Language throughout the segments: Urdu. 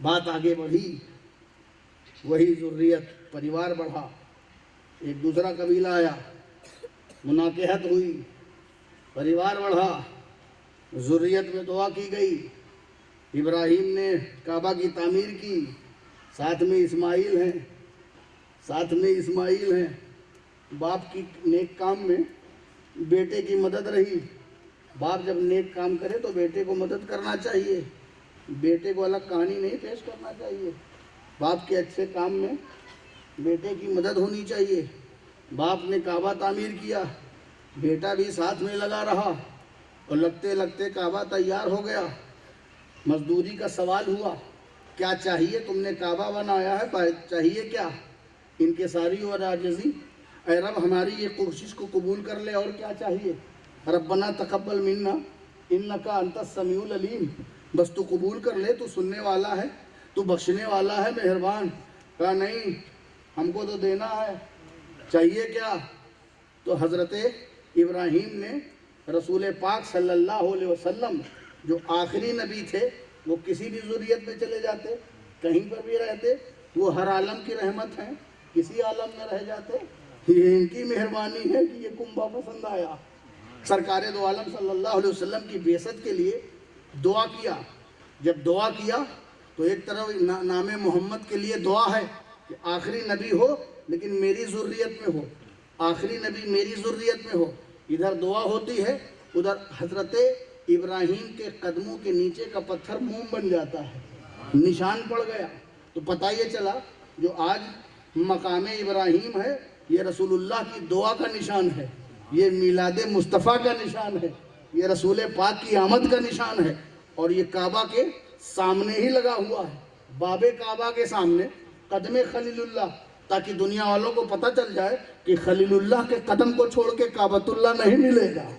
بات آگے بڑھی، وہی ذریت، پریوار بڑھا، ایک دوسرا قبیلہ آیا، مناکحت ہوئی، پریوار بڑھا، ذریت میں دعا کی گئی، ابراہیم نے کعبہ کی تعمیر کی، ساتھ میں اسماعیل ہیں، باپ کی نیک کام میں بیٹے کی مدد رہی۔ باپ جب نیک کام کرے تو بیٹے کو مدد کرنا چاہیے، بیٹے کو الگ کہانی نہیں پیش کرنا چاہیے، باپ کے اچھے کام میں بیٹے کی مدد ہونی چاہیے۔ باپ نے کعبہ تعمیر کیا، بیٹا بھی ساتھ میں لگا رہا، اور لگتے لگتے کعبہ تیار ہو گیا۔ مزدوری کا سوال ہوا، کیا چاہیے؟ تم نے کعبہ بنایا ہے، چاہیے کیا؟ انکساری اور عاجزی، اے رب ہماری یہ کوشش کو قبول کر لے، اور کیا چاہیے؟ ربنا تقبل منا انکا انت السمیع العلیم، بس تو قبول کر لے، تو سننے والا ہے، تو بخشنے والا ہے، مہربان۔ کہا نہیں، ہم کو تو دینا ہے، چاہیے کیا؟ تو حضرت ابراہیم نے رسول پاک صلی اللہ علیہ وسلم جو آخری نبی تھے، وہ کسی بھی ذریت میں چلے جاتے، کہیں پر بھی رہتے، وہ ہر عالم کی رحمت ہیں، کسی عالم میں رہ جاتے، یہ ان کی مہربانی ہے کہ یہ کنبہ پسند آیا۔ سرکار دو عالم صلی اللہ علیہ وسلم کی بعثت کے لیے دعا کیا۔ جب دعا کیا تو ایک طرف نام محمد کے لیے دعا ہے کہ آخری نبی ہو لیکن میری ذریت میں ہو، آخری نبی میری ذریت میں ہو، ادھر دعا ہوتی ہے، ادھر حضرت ابراہیم کے قدموں کے نیچے کا پتھر موم بن جاتا ہے، نشان پڑ گیا۔ تو پتہ یہ چلا جو آج مقام ابراہیم ہے یہ رسول اللہ کی دعا کا نشان ہے، یہ میلاد مصطفیٰ کا نشان ہے، یہ رسول پاک کی آمد کا نشان ہے، اور یہ کعبہ کے سامنے ہی لگا ہوا ہے، باب کعبہ کے سامنے قدم خلیل اللہ، تاکہ دنیا والوں کو پتہ چل جائے کہ خلیل اللہ کے قدم کو چھوڑ کے کعبۃ اللہ نہیں ملے گا،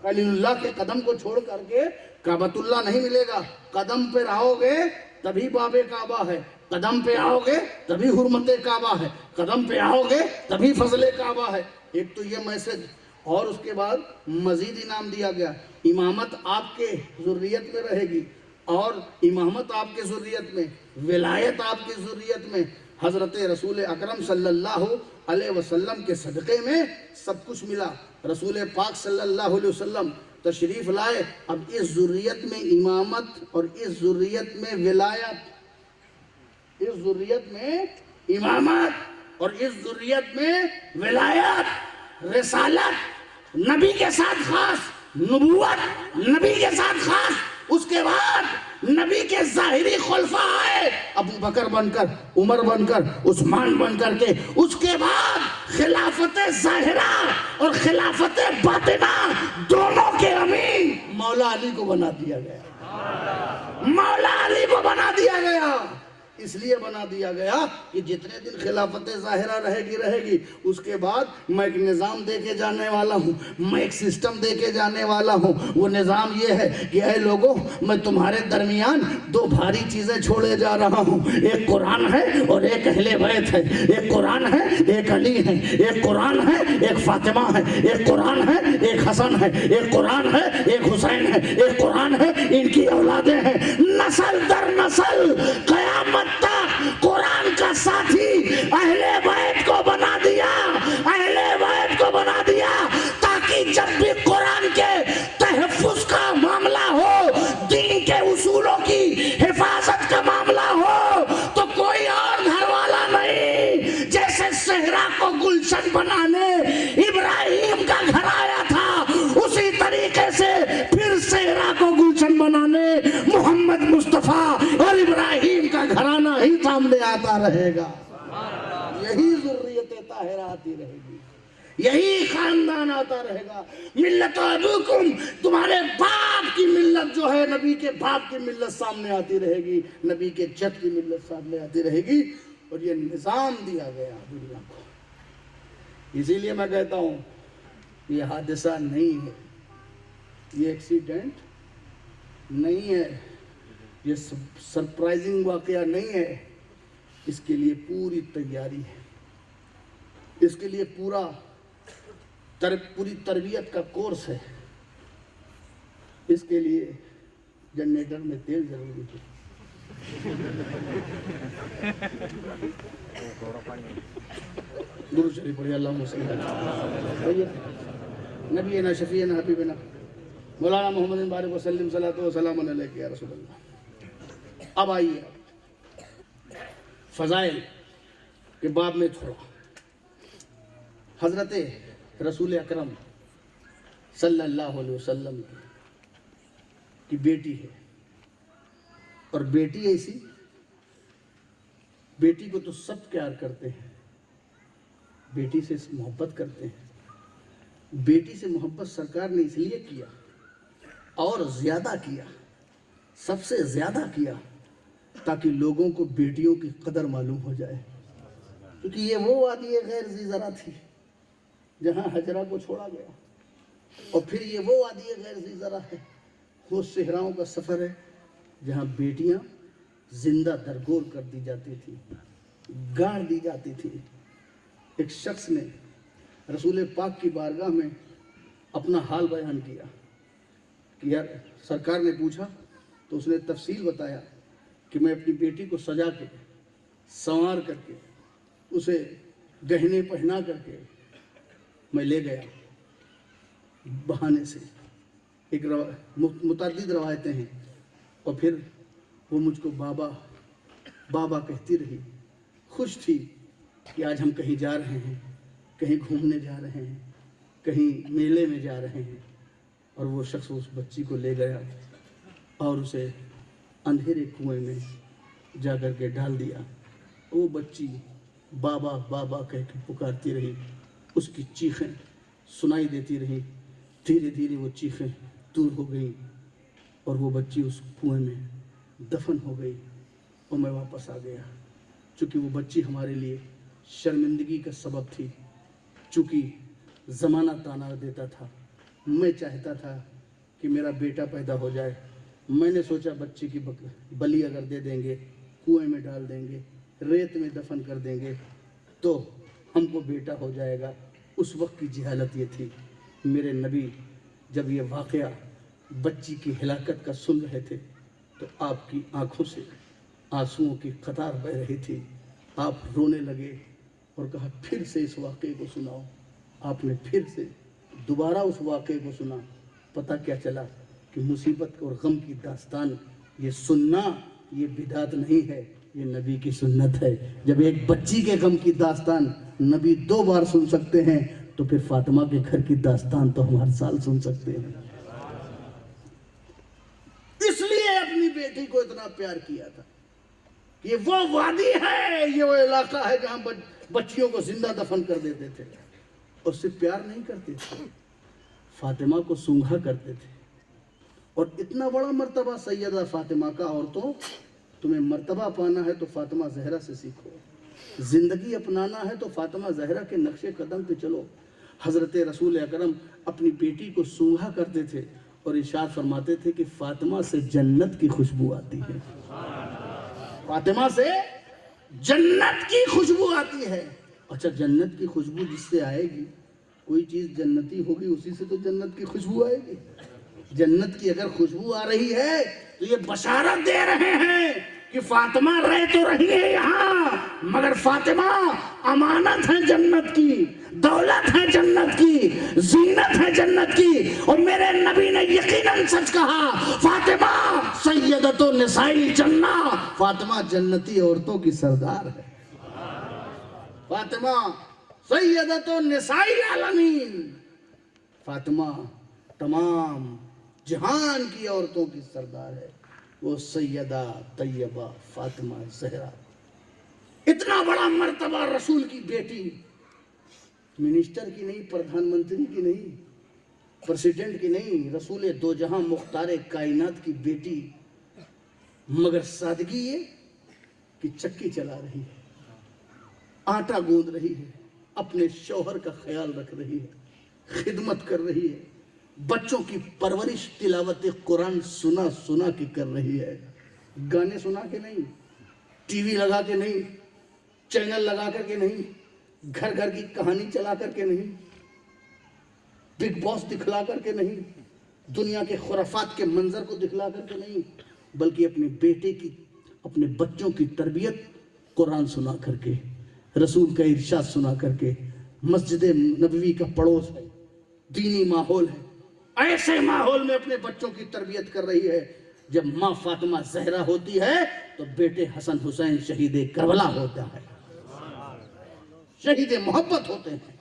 خلیل اللہ کے قدم کو چھوڑ کر کے کعبۃ اللہ نہیں ملے گا۔ قدم پہ آؤ گے تبھی باب کعبہ ہے، قدم پہ آؤ گے تبھی حرمت کعبہ ہے، قدم پہ آؤ گے تبھی فضل کعبہ ہے۔ ایک تو یہ میسج، اور اس کے بعد مزید انعام دیا گیا، امامت آپ کے ذریت میں رہے گی، اور امامت آپ کے ذریت میں، ولایت آپ کی ذریت میں، حضرت رسول اکرم صلی اللہ علیہ وسلم کے صدقے میں سب کچھ ملا۔ رسول پاک صلی اللہ علیہ وسلم تشریف لائے، اب اس ذریت میں امامت اور اس ذریت میں ولایت، اس ذریت میں امامت اور اس ذریت میں ولایت، رسالت نبی کے ساتھ خاص، نبوت نبی کے ساتھ خاص، اس کے بعد نبی کے ظاہری خلفاء آئے، ابو بکر بن کر، عمر بن کر، عثمان بن کر کے، اس کے بعد خلافت ظاہرہ اور خلافت باطنہ دونوں کے امین مولا علی کو بنا دیا گیا، مولا علی کو بنا دیا گیا۔ اس لیے بنا دیا گیا کہ جتنے دن خلافت ظاہرہ رہے گی، اس کے بعد میں ایک نظام دے کے جانے والا ہوں، میں ایک سسٹم دے کے جانے والا ہوں۔ وہ نظام یہ ہے کہ اے لوگوں، میں تمہارے درمیان دو بھاری چیزیں چھوڑے جا رہا ہوں، ایک قرآن ہے اور ایک اہل بیت ہے، ایک قرآن ہے ایک علی ہے، ایک قرآن ہے ایک فاطمہ ہے، ایک قرآن ہے ایک حسن ہے، ایک قرآن ہے ایک حسین ہے، ایک قرآن ہے ان کی اولادیں ہیں، نسل در نسل قیامت تک قرآن کا ساتھی اہل بیت کو بنا دیا، اہل بیت کو بنا دیا، تاکہ جب بھی قرآن کے تحفظ کا معاملہ ہو، دین کے اصولوں کی حفاظت کا معاملہ ہو، تو کوئی اور گھر والا نہیں، جیسے صحرا کو گلشن بنانے ابراہیم کا گھر آیا تھا، اسی طریقے سے پھر صحرا کو گلشن بنانے محمد مصطفیٰ اور ابراہیم کا گھرانہ ہی سامنے آتا رہے گا۔ یہی ذریت طاہرہ آتی رہے گی، یہی خاندان آتا رہے گا۔ ملت ابوکم، تمہارے باپ کی ملت جو ہے، نبی کے باپ کی ملت سامنے آتی رہے گی، نبی کے جد کی ملت سامنے آتی رہے گی، اور یہ نظام دیا گیا دنیا کو۔ اسی لیے میں کہتا ہوں یہ حادثہ نہیں ہے، یہ ایکسیڈنٹ نہیں ہے، یہ سرپرائزنگ واقعہ نہیں ہے، اس کے لیے پوری تیاری ہے، اس کے لیے پوری تربیت کا کورس ہے، اس کے لیے جنریٹر میں تیل ضروری ہے، درود شریف پڑھیے، اللہم صلی اللہ علیہ وسلم نبینا شفیعنا حبیبنا مولانا محمد بارک وسلم صلاۃ و سلام علیک یا رسول اللہ۔ اب آئیے فضائل کے باب میں تھوڑا، حضرت رسول اکرم صلی اللہ علیہ وسلم کی بیٹی ہے، اور بیٹی ایسی، بیٹی کو تو سب پیار کرتے ہیں، بیٹی سے محبت کرتے ہیں۔ بیٹی سے محبت سرکار نے اس لیے کیا اور زیادہ کیا، سب سے زیادہ کیا، تاکہ لوگوں کو بیٹیوں کی قدر معلوم ہو جائے، کیونکہ یہ وہ وادی غیر ذی زرع تھی جہاں حجرہ کو چھوڑا گیا، اور پھر یہ وہ وادی غیر ذی زرع ہے، وہ صحراؤں کا سفر ہے جہاں بیٹیاں زندہ درگور کر دی جاتی تھی، گاڑ دی جاتی تھی۔ ایک شخص نے رسول پاک کی بارگاہ میں اپنا حال بیان کیا کہ یار، سرکار نے پوچھا تو اس نے تفصیل بتایا کہ میں اپنی بیٹی کو سجا کے، سنوار کر کے، اسے گہنے پہنا کر کے میں لے گیا بہانے سے۔ ایک متعدد روایتیں ہیں، اور پھر وہ مجھ کو بابا بابا کہتی رہی، خوش تھی کہ آج ہم کہیں جا رہے ہیں، کہیں گھومنے جا رہے ہیں، کہیں میلے میں جا رہے ہیں، اور وہ شخص اس بچی کو لے گیا اور اسے اندھیرے کنویں میں جا کر کے ڈال دیا۔ وہ بچی بابا بابا کہہ کے پکارتی رہی، اس کی چیخیں سنائی دیتی رہی، دھیرے دھیرے وہ چیخیں دور ہو گئیں، اور وہ بچی اس کنویں میں دفن ہو گئی، اور میں واپس آ گیا۔ چونکہ وہ بچی ہمارے لیے شرمندگی کا سبب تھی، چونکہ زمانہ تانا دیتا تھا، میں چاہتا تھا کہ میرا بیٹا پیدا ہو جائے، میں نے سوچا بچے کی بلی اگر دے دیں گے، کنویں میں ڈال دیں گے، ریت میں دفن کر دیں گے تو ہم کو بیٹا ہو جائے گا۔ اس وقت کی جہالت یہ تھی۔ میرے نبی جب یہ واقعہ بچی کی ہلاکت کا سن رہے تھے تو آپ کی آنکھوں سے آنسوؤں کی قطار بہہ رہی تھی، آپ رونے لگے اور کہا پھر سے اس واقعے کو سناؤ۔ آپ نے پھر سے دوبارہ اس واقعے کو سنا، پتہ کیا چلا کہ مصیبت اور غم کی داستان یہ سننا یہ بدعت نہیں ہے، یہ نبی کی سنت ہے۔ جب ایک بچی کے غم کی داستان نبی 2 بار سن سکتے ہیں تو پھر فاطمہ کے گھر کی داستان تو ہم ہر سال سن سکتے ہیں۔ اس لیے اپنی بیٹی کو اتنا پیار کیا تھا۔ یہ وہ وادی ہے، یہ وہ علاقہ ہے جہاں بچیوں کو زندہ دفن کر دیتے تھے، اور اس سے پیار نہیں کرتے تھے، فاطمہ کو سونگھا کرتے تھے۔ اور اتنا بڑا مرتبہ سیدہ فاطمہ کا، عورتوں تمہیں مرتبہ پانا ہے تو فاطمہ زہرا سے سیکھو، زندگی اپنانا ہے تو فاطمہ زہرا کے نقش قدم پہ چلو۔ حضرت رسول اکرم اپنی بیٹی کو سونگھا کرتے تھے اور ارشاد فرماتے تھے کہ فاطمہ سے جنت کی خوشبو آتی ہے، فاطمہ سے جنت کی خوشبو آتی ہے۔ اچھا، جنت کی خوشبو جس سے آئے گی، کوئی چیز جنتی ہوگی اسی سے تو جنت کی خوشبو آئے گی۔ جنت کی اگر خوشبو آ رہی ہے تو یہ بشارت دے رہے ہیں کہ فاطمہ رہ تو رہی ہے یہاں، مگر فاطمہ امانت ہے جنت کی، دولت ہے جنت کی، زینت ہے جنت کی۔ اور میرے نبی نے یقیناً سچ کہا، فاطمہ سیدۃ نساء الجنہ، فاطمہ جنتی عورتوں کی سردار ہے، فاطمہ سیدۃ نساء العالمین، فاطمہ تمام جہان کی عورتوں کی سردار ہے، وہ سیدہ طیبہ فاطمہ زہرا۔ اتنا بڑا مرتبہ رسول کی بیٹی، منسٹر کی نہیں، پردھان منتری کی نہیں، پریسیڈنٹ کی نہیں، رسول دو جہاں مختار کائنات کی بیٹی، مگر سادگی یہ کہ چکی چلا رہی ہے، آٹا گوندھ رہی ہے، اپنے شوہر کا خیال رکھ رہی ہے، خدمت کر رہی ہے، بچوں کی پرورش تلاوت قرآن سنا سنا کے کر رہی ہے، گانے سنا کے نہیں، ٹی وی لگا کے نہیں، چینل لگا کر کے نہیں، گھر گھر کی کہانی چلا کر کے نہیں، بگ باس دکھلا کر کے نہیں، دنیا کے خرافات کے منظر کو دکھلا کر کے نہیں، بلکہ اپنے بیٹے کی اپنے بچوں کی تربیت قرآن سنا کر کے، رسول کا ارشاد سنا کر کے، مسجد نبوی کا پڑوس ہے، دینی ماحول ہے، ایسے ماحول میں اپنے بچوں کی تربیت کر رہی ہے۔ جب ماں فاطمہ زہرا ہوتی ہے تو بیٹے حسن حسین شہید کربلا ہوتا ہے، شہید محبت ہوتے ہیں۔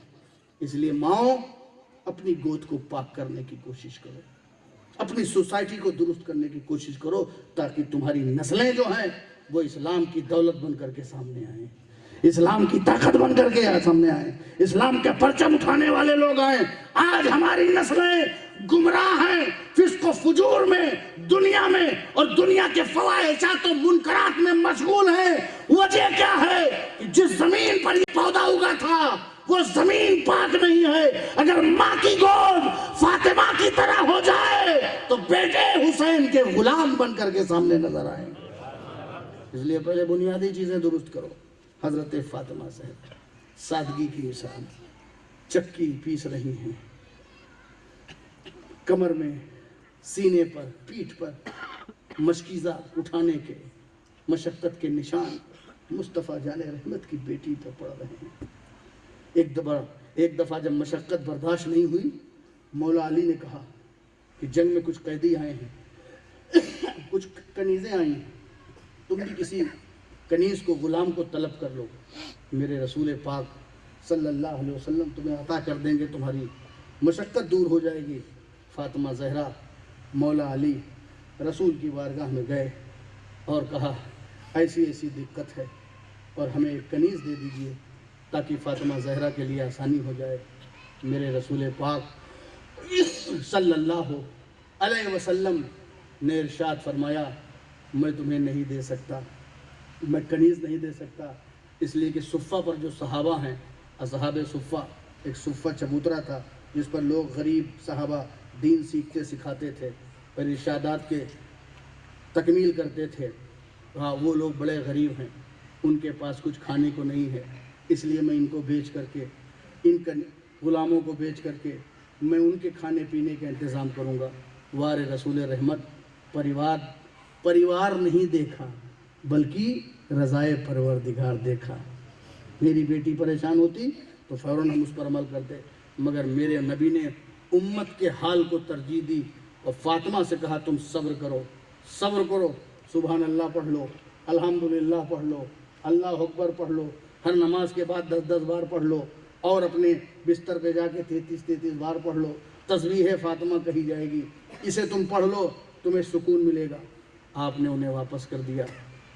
اس لیے ماؤں اپنی گود کو پاک کرنے کی کوشش کرو، اپنی سوسائٹی کو درست کرنے کی کوشش کرو، تاکہ تمہاری نسلیں جو ہیں وہ اسلام کی دولت بن کر کے سامنے آئیں، اسلام کی طاقت بن کر کے سامنے آئیں، اسلام کا پرچم اٹھانے والے لوگ آئیں۔ آج ہماری نسلیں گمراہ ہیں، فسق و فجور میں، دنیا میں، اور دنیا کے فواحشات و منکرات میں مشغول ہیں۔ وجہ کیا ہے کہ جس زمین پر یہ پودا اگا تھا وہ زمین پاک نہیں ہے۔ اگر ماں کی گود فاطمہ کی طرح ہو جائے تو بیٹے حسین کے غلام بن کر کے سامنے نظر آئیں۔ اس لیے پہلے بنیادی چیزیں درست کرو۔ حضرت فاطمہ صاحب سادگی کی مثال، چکی پیس رہی ہیں، کمر میں، سینے پر، پیٹھ پر مشکیزہ اٹھانے کے، مشقت کے نشان مصطفیٰ جان رحمت کی بیٹی پر پڑ رہے ہیں۔ ایک دفعہ جب مشقت برداشت نہیں ہوئی، مولا علی نے کہا کہ جنگ میں کچھ قیدی آئے ہیں، کچھ کنیزیں آئی ہیں، تم بھی کسی کنیز کو، غلام کو طلب کر لو، میرے رسول پاک صلی اللہ علیہ وسلم تمہیں عطا کر دیں گے، تمہاری مشقت دور ہو جائے گی۔ فاطمہ زہرا، مولا علی رسول کی بارگاہ میں گئے اور کہا ایسی ایسی دقت ہے اور ہمیں ایک کنیز دے دیجئے تاکہ فاطمہ زہرا کے لیے آسانی ہو جائے۔ میرے رسول پاک صلی اللہ علیہ وسلم نے ارشاد فرمایا میں تمہیں نہیں دے سکتا، میں کنیز نہیں دے سکتا، اس لیے کہ صفہ پر جو صحابہ ہیں، اصحاب صفہ، ایک صفہ چبوترا تھا جس پر لوگ غریب صحابہ دین سیکھتے سکھاتے تھے اور ارشادات کے تکمیل کرتے تھے۔ ہاں وہ لوگ بڑے غریب ہیں، ان کے پاس کچھ کھانے کو نہیں ہے، اس لیے میں ان کو بیچ کر کے، ان غلاموں کو بیچ کر کے میں ان کے کھانے پینے کا انتظام کروں گا۔ وار رسول رحمت پریوار نہیں دیکھا بلکہ رضائے پروردگار دیکھا۔ میری بیٹی پریشان ہوتی تو فوراً ہم اس پر عمل کرتے، مگر میرے نبی نے امت کے حال کو ترجیح دی اور فاطمہ سے کہا تم صبر کرو، صبر کرو، سبحان اللہ پڑھ لو، الحمدللہ پڑھ لو، اللہ اکبر پڑھ لو، ہر نماز کے بعد 10 بار پڑھ لو، اور اپنے بستر پہ جا کے 33 بار پڑھ لو، تسبیح فاطمہ کہی جائے گی، اسے تم پڑھ لو، تمہیں سکون ملے گا۔ آپ نے انہیں واپس کر دیا۔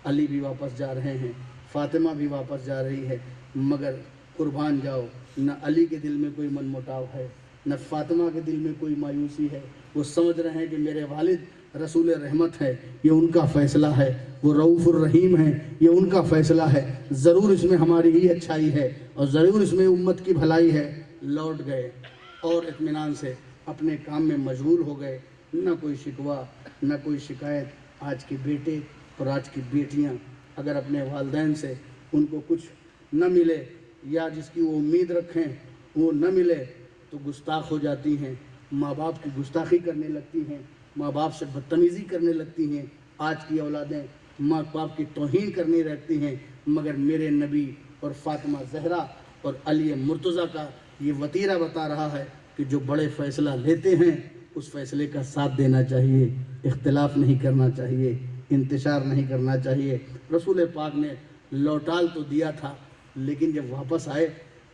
علی بھی واپس جا رہے ہیں، فاطمہ بھی واپس جا رہی ہے، مگر قربان جاؤ، نہ علی کے دل میں کوئی من مٹاو ہے، نہ فاطمہ کے دل میں کوئی مایوسی ہے۔ وہ سمجھ رہے ہیں کہ میرے والد رسول رحمت ہے، یہ ان کا فیصلہ ہے، وہ رؤوف الرحیم ہیں، یہ ان کا فیصلہ ہے، ضرور اس میں ہماری ہی اچھائی ہے اور ضرور اس میں امت کی بھلائی ہے۔ لوٹ گئے اور اطمینان سے اپنے کام میں مشغول ہو گئے، نہ کوئی شکوہ، نہ کوئی شکایت۔ آج کے بیٹے اور آج کی بیٹیاں اگر اپنے والدین سے ان کو کچھ نہ ملے یا جس کی وہ امید رکھیں وہ نہ ملے تو گستاخ ہو جاتی ہیں، ماں باپ کی گستاخی کرنے لگتی ہیں، ماں باپ سے بدتمیزی کرنے لگتی ہیں۔ آج کی اولادیں ماں باپ کی توہین کرنے لگتی ہیں، مگر میرے نبی اور فاطمہ زہرا اور علی مرتضیٰ کا یہ وتیرہ بتا رہا ہے کہ جو بڑے فیصلہ لیتے ہیں اس فیصلے کا ساتھ دینا چاہیے، اختلاف نہیں کرنا چاہیے، انتشار نہیں کرنا چاہیے۔ رسول پاک نے لوٹال تو دیا تھا، لیکن جب واپس آئے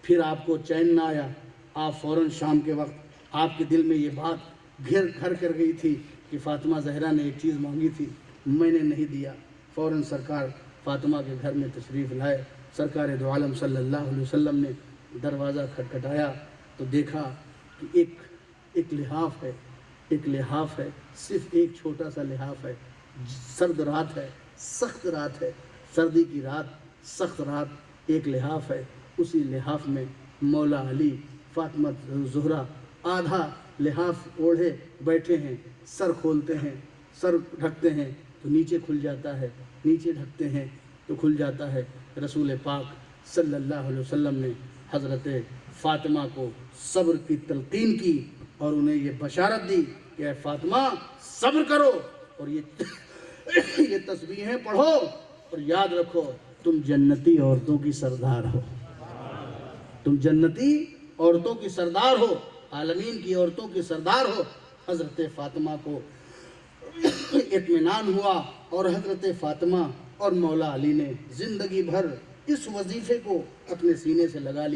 پھر آپ کو چین نہ آیا۔ آپ فوراً شام کے وقت آپ کے دل میں یہ بات گھر کر گئی تھی کہ فاطمہ زہرا نے ایک چیز مانگی تھی، میں نے نہیں دیا۔ فوراً سرکار فاطمہ کے گھر میں تشریف لائے، سرکار دو عالم صلی اللہ علیہ وسلم نے دروازہ کھٹکھٹایا تو دیکھا کہ ایک لحاف ہے، صرف ایک چھوٹا سا لحاف ہے، سرد رات ہے، سخت رات ہے، سردی کی رات، سخت رات، ایک لحاف ہے، اسی لحاف میں مولا علی فاطمہ زہرا آدھا لحاف اوڑھے بیٹھے ہیں، سر کھولتے ہیں، سر ڈھکتے ہیں تو نیچے کھل جاتا ہے، نیچے ڈھکتے ہیں تو کھل جاتا ہے۔ رسول پاک صلی اللہ علیہ وسلم نے حضرت فاطمہ کو صبر کی تلقین کی اور انہیں یہ بشارت دی کہ اے فاطمہ صبر کرو، اور یہ یہ تسبیحیں پڑھو اور یاد رکھو تم جنتی عورتوں کی سردار ہو، تم جنتی عورتوں کی سردار ہو، عالمین کی عورتوں کی سردار ہو۔ حضرت فاطمہ کو اطمینان ہوا اور حضرت فاطمہ اور مولا علی نے زندگی بھر اس وظیفے کو اپنے سینے سے لگا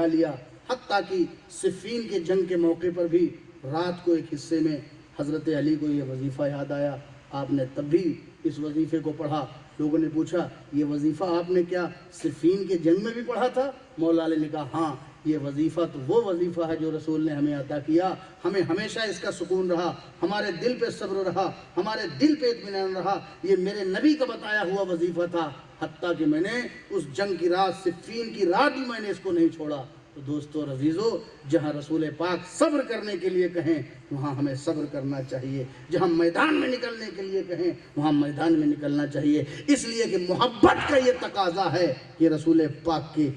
لیا، حتیٰ کہ صفین کے جنگ کے موقع پر بھی رات کو ایک حصے میں حضرت علی کو یہ وظیفہ یاد آیا، آپ نے تب بھی اس وظیفے کو پڑھا۔ لوگوں نے پوچھا یہ وظیفہ آپ نے کیا صفین کے جنگ میں بھی پڑھا تھا؟ مولا علی نے کہا ہاں، یہ وظیفہ تو وہ وظیفہ ہے جو رسول نے ہمیں عطا کیا، ہمیں ہمیشہ اس کا سکون رہا، ہمارے دل پہ صبر رہا، ہمارے دل پہ اطمینان رہا، یہ میرے نبی کا بتایا ہوا وظیفہ تھا، حتیٰ کہ میں نے اس جنگ کی رات، صفین کی رات بھی میں نے اس کو نہیں چھوڑا۔ تو دوستو اور عزیزو، جہاں رسول پاک صبر کرنے کے لیے کہیں وہاں ہمیں صبر کرنا چاہیے، جہاں میدان میں نکلنے کے لیے کہیں وہاں میدان میں نکلنا چاہیے، اس لیے کہ محبت کا یہ تقاضا ہے کہ رسول پاک کی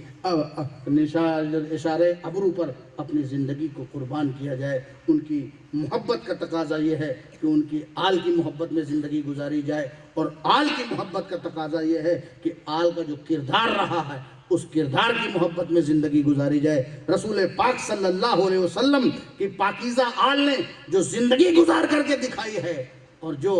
اشارے ابرو پر اپنی زندگی کو قربان کیا جائے۔ ان کی محبت کا تقاضا یہ ہے کہ ان کی آل کی محبت میں زندگی گزاری جائے، اور آل کی محبت کا تقاضا یہ ہے کہ آل کا جو کردار رہا ہے اس کردار کی محبت میں زندگی گزاری جائے۔ رسول پاک صلی اللہ علیہ وسلم کی پاکیزہ آل نے جو زندگی گزار کر کے دکھائی ہے اور جو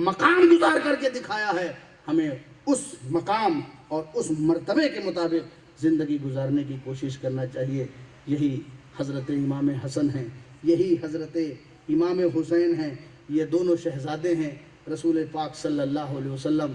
مقام گزار کر کے دکھایا ہے، ہمیں اس مقام اور اس مرتبے کے مطابق زندگی گزارنے کی کوشش کرنا چاہیے۔ یہی حضرت امام حسن ہیں، یہی حضرت امام حسین ہیں، یہ دونوں شہزادے ہیں۔ رسول پاک صلی اللہ علیہ وسلم